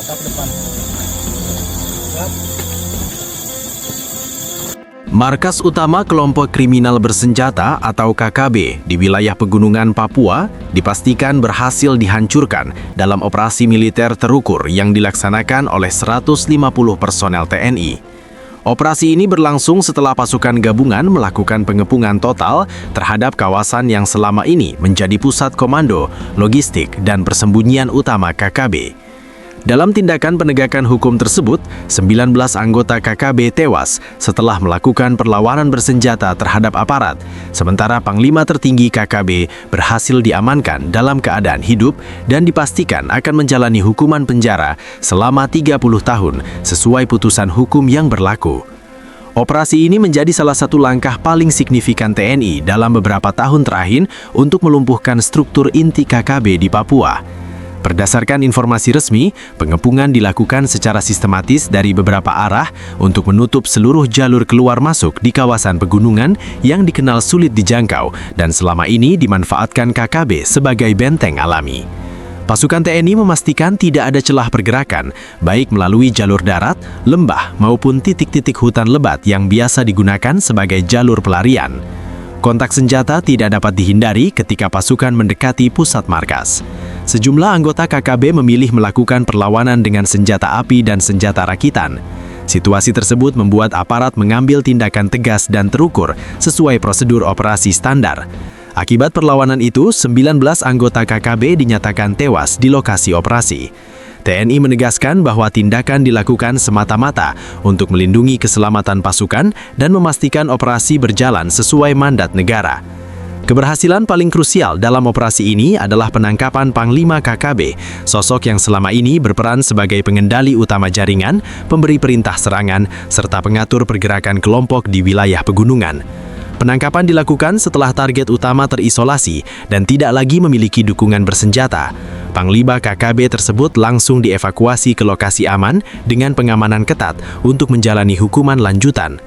mata ke depan. Siap. Markas utama kelompok kriminal bersenjata atau KKB di wilayah pegunungan Papua dipastikan berhasil dihancurkan dalam operasi militer terukur yang dilaksanakan oleh 150 personel TNI. Operasi ini berlangsung setelah pasukan gabungan melakukan pengepungan total terhadap kawasan yang selama ini menjadi pusat komando, logistik, dan persembunyian utama KKB. Dalam tindakan penegakan hukum tersebut, 19 anggota KKB tewas setelah melakukan perlawanan bersenjata terhadap aparat, sementara Panglima tertinggi KKB berhasil diamankan dalam keadaan hidup dan dipastikan akan menjalani hukuman penjara selama 30 tahun sesuai putusan hukum yang berlaku. Operasi ini menjadi salah satu langkah paling signifikan TNI dalam beberapa tahun terakhir untuk melumpuhkan struktur inti KKB di Papua. Berdasarkan informasi resmi, pengepungan dilakukan secara sistematis dari beberapa arah untuk menutup seluruh jalur keluar masuk di kawasan pegunungan yang dikenal sulit dijangkau dan selama ini dimanfaatkan KKB sebagai benteng alami. Pasukan TNI memastikan tidak ada celah pergerakan, baik melalui jalur darat, lembah, maupun titik-titik hutan lebat yang biasa digunakan sebagai jalur pelarian. Kontak senjata tidak dapat dihindari ketika pasukan mendekati pusat markas. Sejumlah anggota KKB memilih melakukan perlawanan dengan senjata api dan senjata rakitan. Situasi tersebut membuat aparat mengambil tindakan tegas dan terukur sesuai prosedur operasi standar. Akibat perlawanan itu, 19 anggota KKB dinyatakan tewas di lokasi operasi. TNI menegaskan bahwa tindakan dilakukan semata-mata untuk melindungi keselamatan pasukan dan memastikan operasi berjalan sesuai mandat negara. Keberhasilan paling krusial dalam operasi ini adalah penangkapan Panglima KKB, sosok yang selama ini berperan sebagai pengendali utama jaringan, pemberi perintah serangan, serta pengatur pergerakan kelompok di wilayah pegunungan. Penangkapan dilakukan setelah target utama terisolasi dan tidak lagi memiliki dukungan bersenjata. Panglima KKB tersebut langsung dievakuasi ke lokasi aman dengan pengamanan ketat untuk menjalani hukuman lanjutan.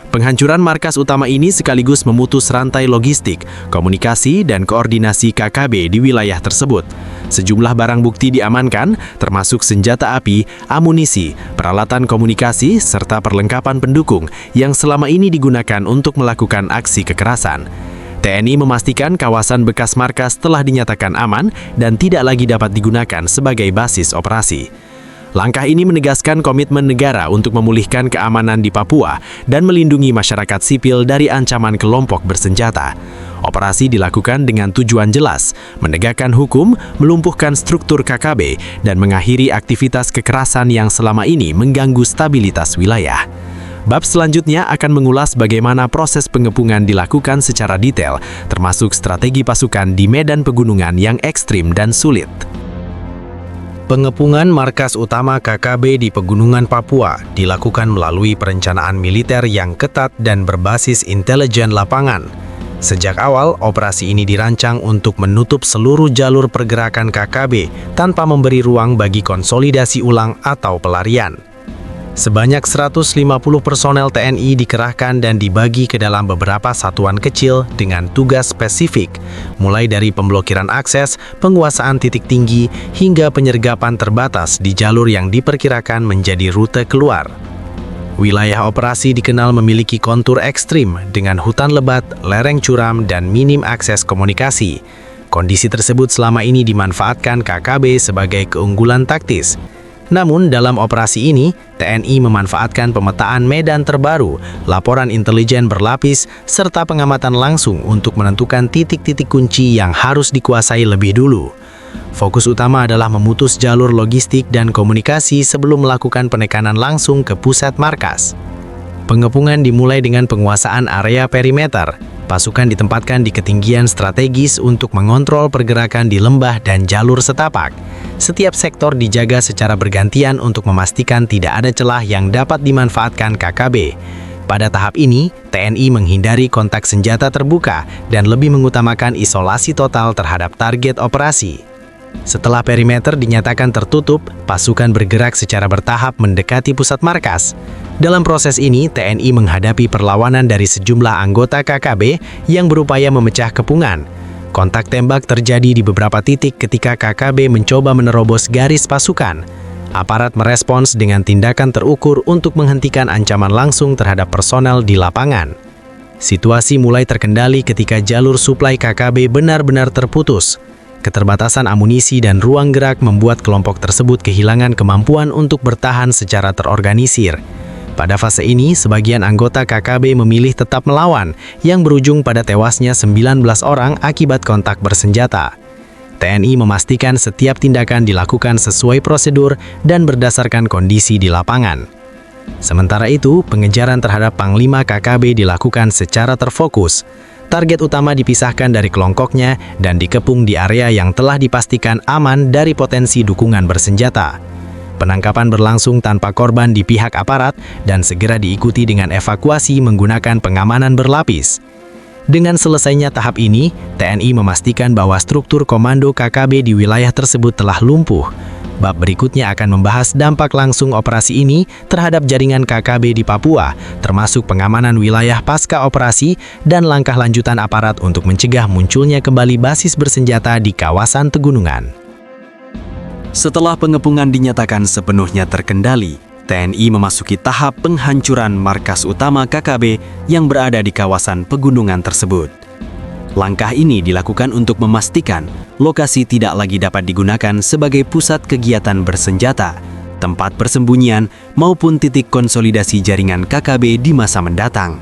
Penghancuran markas utama ini sekaligus memutus rantai logistik, komunikasi, dan koordinasi KKB di wilayah tersebut. Sejumlah barang bukti diamankan, termasuk senjata api, amunisi, peralatan komunikasi, serta perlengkapan pendukung yang selama ini digunakan untuk melakukan aksi kekerasan. TNI memastikan kawasan bekas markas telah dinyatakan aman dan tidak lagi dapat digunakan sebagai basis operasi. Langkah ini menegaskan komitmen negara untuk memulihkan keamanan di Papua dan melindungi masyarakat sipil dari ancaman kelompok bersenjata. Operasi dilakukan dengan tujuan jelas, menegakkan hukum, melumpuhkan struktur KKB, dan mengakhiri aktivitas kekerasan yang selama ini mengganggu stabilitas wilayah. Bab selanjutnya akan mengulas bagaimana proses pengepungan dilakukan secara detail, termasuk strategi pasukan di medan pegunungan yang ekstrim dan sulit. Pengepungan markas utama KKB di Pegunungan Papua dilakukan melalui perencanaan militer yang ketat dan berbasis intelijen lapangan. Sejak awal, operasi ini dirancang untuk menutup seluruh jalur pergerakan KKB tanpa memberi ruang bagi konsolidasi ulang atau pelarian. Sebanyak 150 personel TNI dikerahkan dan dibagi ke dalam beberapa satuan kecil dengan tugas spesifik, mulai dari pemblokiran akses, penguasaan titik tinggi, hingga penyergapan terbatas di jalur yang diperkirakan menjadi rute keluar. Wilayah operasi dikenal memiliki kontur ekstrim dengan hutan lebat, lereng curam, dan minim akses komunikasi. Kondisi tersebut selama ini dimanfaatkan KKB sebagai keunggulan taktis. Namun dalam operasi ini, TNI memanfaatkan pemetaan medan terbaru, laporan intelijen berlapis, serta pengamatan langsung untuk menentukan titik-titik kunci yang harus dikuasai lebih dulu. Fokus utama adalah memutus jalur logistik dan komunikasi sebelum melakukan penekanan langsung ke pusat markas. Pengepungan dimulai dengan penguasaan area perimeter. Pasukan ditempatkan di ketinggian strategis untuk mengontrol pergerakan di lembah dan jalur setapak. Setiap sektor dijaga secara bergantian untuk memastikan tidak ada celah yang dapat dimanfaatkan KKB. Pada tahap ini, TNI menghindari kontak senjata terbuka dan lebih mengutamakan isolasi total terhadap target operasi. Setelah perimeter dinyatakan tertutup, pasukan bergerak secara bertahap mendekati pusat markas. Dalam proses ini, TNI menghadapi perlawanan dari sejumlah anggota KKB yang berupaya memecah kepungan. Kontak tembak terjadi di beberapa titik ketika KKB mencoba menerobos garis pasukan. Aparat merespons dengan tindakan terukur untuk menghentikan ancaman langsung terhadap personel di lapangan. Situasi mulai terkendali ketika jalur suplai KKB benar-benar terputus. Keterbatasan amunisi dan ruang gerak membuat kelompok tersebut kehilangan kemampuan untuk bertahan secara terorganisir. Pada fase ini, sebagian anggota KKB memilih tetap melawan, yang berujung pada tewasnya 19 orang akibat kontak bersenjata. TNI memastikan setiap tindakan dilakukan sesuai prosedur dan berdasarkan kondisi di lapangan. Sementara itu, pengejaran terhadap Panglima KKB dilakukan secara terfokus. Target utama dipisahkan dari kelompoknya dan dikepung di area yang telah dipastikan aman dari potensi dukungan bersenjata. Penangkapan berlangsung tanpa korban di pihak aparat dan segera diikuti dengan evakuasi menggunakan pengamanan berlapis. Dengan selesainya tahap ini, TNI memastikan bahwa struktur komando KKB di wilayah tersebut telah lumpuh. Bab berikutnya akan membahas dampak langsung operasi ini terhadap jaringan KKB di Papua, termasuk pengamanan wilayah pasca operasi dan langkah lanjutan aparat untuk mencegah munculnya kembali basis bersenjata di kawasan pegunungan. Setelah pengepungan dinyatakan sepenuhnya terkendali, TNI memasuki tahap penghancuran markas utama KKB yang berada di kawasan pegunungan tersebut. Langkah ini dilakukan untuk memastikan lokasi tidak lagi dapat digunakan sebagai pusat kegiatan bersenjata, tempat persembunyian, maupun titik konsolidasi jaringan KKB di masa mendatang.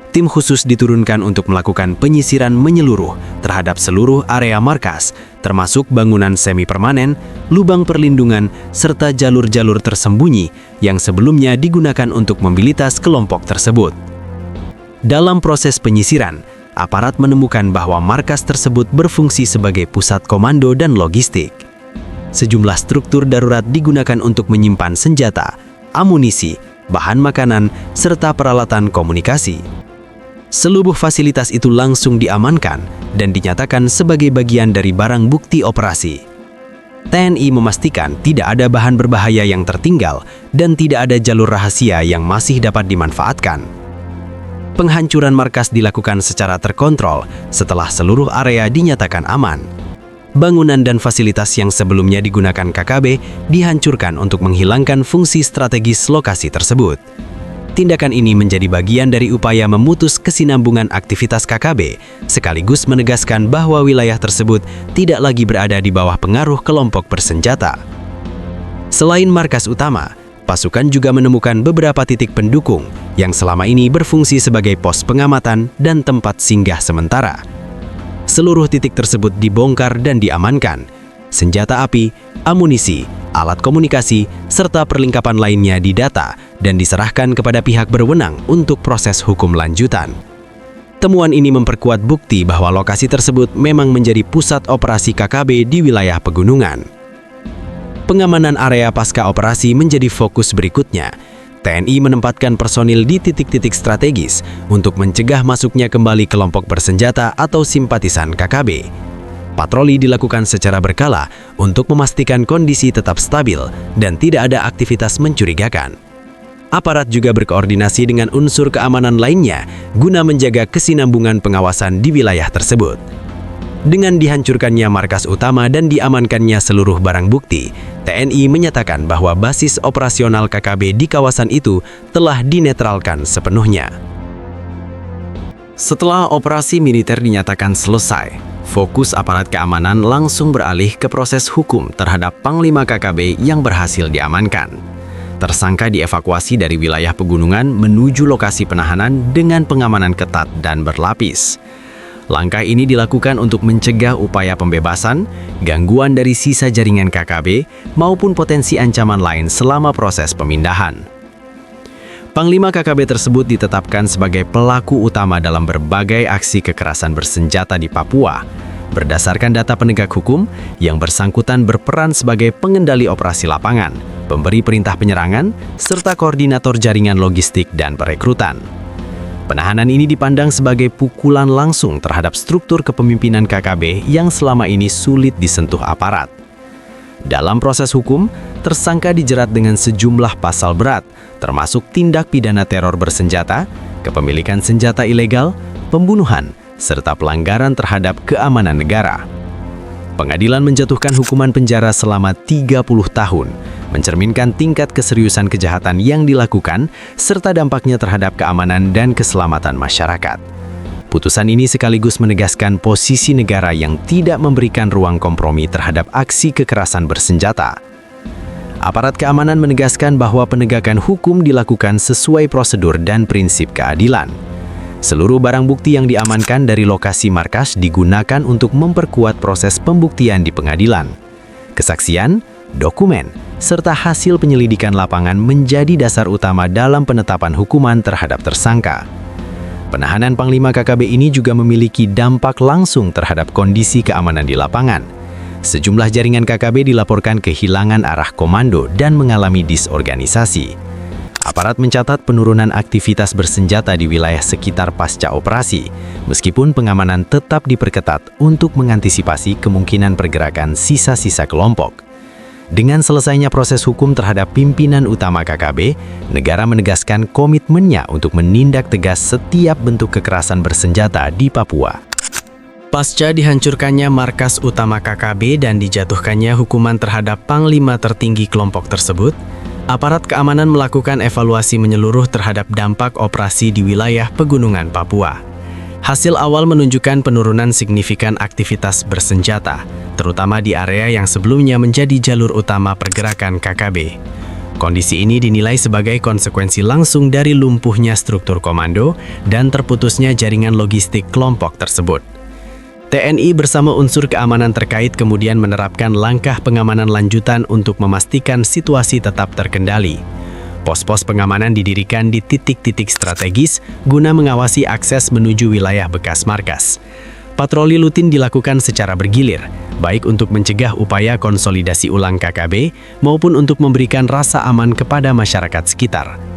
Tim khusus diturunkan untuk melakukan penyisiran menyeluruh terhadap seluruh area markas, termasuk bangunan semi-permanen, lubang perlindungan, serta jalur-jalur tersembunyi yang sebelumnya digunakan untuk mobilitas kelompok tersebut. Dalam proses penyisiran, aparat menemukan bahwa markas tersebut berfungsi sebagai pusat komando dan logistik. Sejumlah struktur darurat digunakan untuk menyimpan senjata, amunisi, bahan makanan, serta peralatan komunikasi. Seluruh fasilitas itu langsung diamankan dan dinyatakan sebagai bagian dari barang bukti operasi. TNI memastikan tidak ada bahan berbahaya yang tertinggal dan tidak ada jalur rahasia yang masih dapat dimanfaatkan. Penghancuran markas dilakukan secara terkontrol setelah seluruh area dinyatakan aman. Bangunan dan fasilitas yang sebelumnya digunakan KKB dihancurkan untuk menghilangkan fungsi strategis lokasi tersebut. Tindakan ini menjadi bagian dari upaya memutus kesinambungan aktivitas KKB, sekaligus menegaskan bahwa wilayah tersebut tidak lagi berada di bawah pengaruh kelompok bersenjata. Selain markas utama, pasukan juga menemukan beberapa titik pendukung yang selama ini berfungsi sebagai pos pengamatan dan tempat singgah sementara. Seluruh titik tersebut dibongkar dan diamankan. Senjata api, amunisi, alat komunikasi, serta perlengkapan lainnya didata dan diserahkan kepada pihak berwenang untuk proses hukum lanjutan. Temuan ini memperkuat bukti bahwa lokasi tersebut memang menjadi pusat operasi KKB di wilayah pegunungan. Pengamanan area pasca operasi menjadi fokus berikutnya. TNI menempatkan personil di titik-titik strategis untuk mencegah masuknya kembali kelompok bersenjata atau simpatisan KKB. Patroli dilakukan secara berkala untuk memastikan kondisi tetap stabil dan tidak ada aktivitas mencurigakan. Aparat juga berkoordinasi dengan unsur keamanan lainnya guna menjaga kesinambungan pengawasan di wilayah tersebut. Dengan dihancurkannya markas utama dan diamankannya seluruh barang bukti, TNI menyatakan bahwa basis operasional KKB di kawasan itu telah dinetralkan sepenuhnya. Setelah operasi militer dinyatakan selesai, fokus aparat keamanan langsung beralih ke proses hukum terhadap Panglima KKB yang berhasil diamankan. Tersangka dievakuasi dari wilayah pegunungan menuju lokasi penahanan dengan pengamanan ketat dan berlapis. Langkah ini dilakukan untuk mencegah upaya pembebasan, gangguan dari sisa jaringan KKB, maupun potensi ancaman lain selama proses pemindahan. Panglima KKB tersebut ditetapkan sebagai pelaku utama dalam berbagai aksi kekerasan bersenjata di Papua. Berdasarkan data penegak hukum, yang bersangkutan berperan sebagai pengendali operasi lapangan, pemberi perintah penyerangan, serta koordinator jaringan logistik dan perekrutan. Penahanan ini dipandang sebagai pukulan langsung terhadap struktur kepemimpinan KKB yang selama ini sulit disentuh aparat. Dalam proses hukum, tersangka dijerat dengan sejumlah pasal berat, termasuk tindak pidana teror bersenjata, kepemilikan senjata ilegal, pembunuhan, serta pelanggaran terhadap keamanan negara. Pengadilan menjatuhkan hukuman penjara selama 30 tahun mencerminkan tingkat keseriusan kejahatan yang dilakukan serta dampaknya terhadap keamanan dan keselamatan masyarakat. Putusan ini sekaligus menegaskan posisi negara yang tidak memberikan ruang kompromi terhadap aksi kekerasan bersenjata. Aparat keamanan menegaskan bahwa penegakan hukum dilakukan sesuai prosedur dan prinsip keadilan. Seluruh barang bukti yang diamankan dari lokasi markas digunakan untuk memperkuat proses pembuktian di pengadilan. Kesaksian, dokumen, serta hasil penyelidikan lapangan menjadi dasar utama dalam penetapan hukuman terhadap tersangka. Penahanan Panglima KKB ini juga memiliki dampak langsung terhadap kondisi keamanan di lapangan. Sejumlah jaringan KKB dilaporkan kehilangan arah komando dan mengalami disorganisasi. Aparat mencatat penurunan aktivitas bersenjata di wilayah sekitar pasca operasi, meskipun pengamanan tetap diperketat untuk mengantisipasi kemungkinan pergerakan sisa-sisa kelompok. Dengan selesainya proses hukum terhadap pimpinan utama KKB, negara menegaskan komitmennya untuk menindak tegas setiap bentuk kekerasan bersenjata di Papua. Pasca dihancurkannya markas utama KKB dan dijatuhkannya hukuman terhadap panglima tertinggi kelompok tersebut, aparat keamanan melakukan evaluasi menyeluruh terhadap dampak operasi di wilayah pegunungan Papua. Hasil awal menunjukkan penurunan signifikan aktivitas bersenjata, terutama di area yang sebelumnya menjadi jalur utama pergerakan KKB. Kondisi ini dinilai sebagai konsekuensi langsung dari lumpuhnya struktur komando dan terputusnya jaringan logistik kelompok tersebut. TNI bersama unsur keamanan terkait kemudian menerapkan langkah pengamanan lanjutan untuk memastikan situasi tetap terkendali. Pos-pos pengamanan didirikan di titik-titik strategis guna mengawasi akses menuju wilayah bekas markas. Patroli rutin dilakukan secara bergilir, baik untuk mencegah upaya konsolidasi ulang KKB maupun untuk memberikan rasa aman kepada masyarakat sekitar.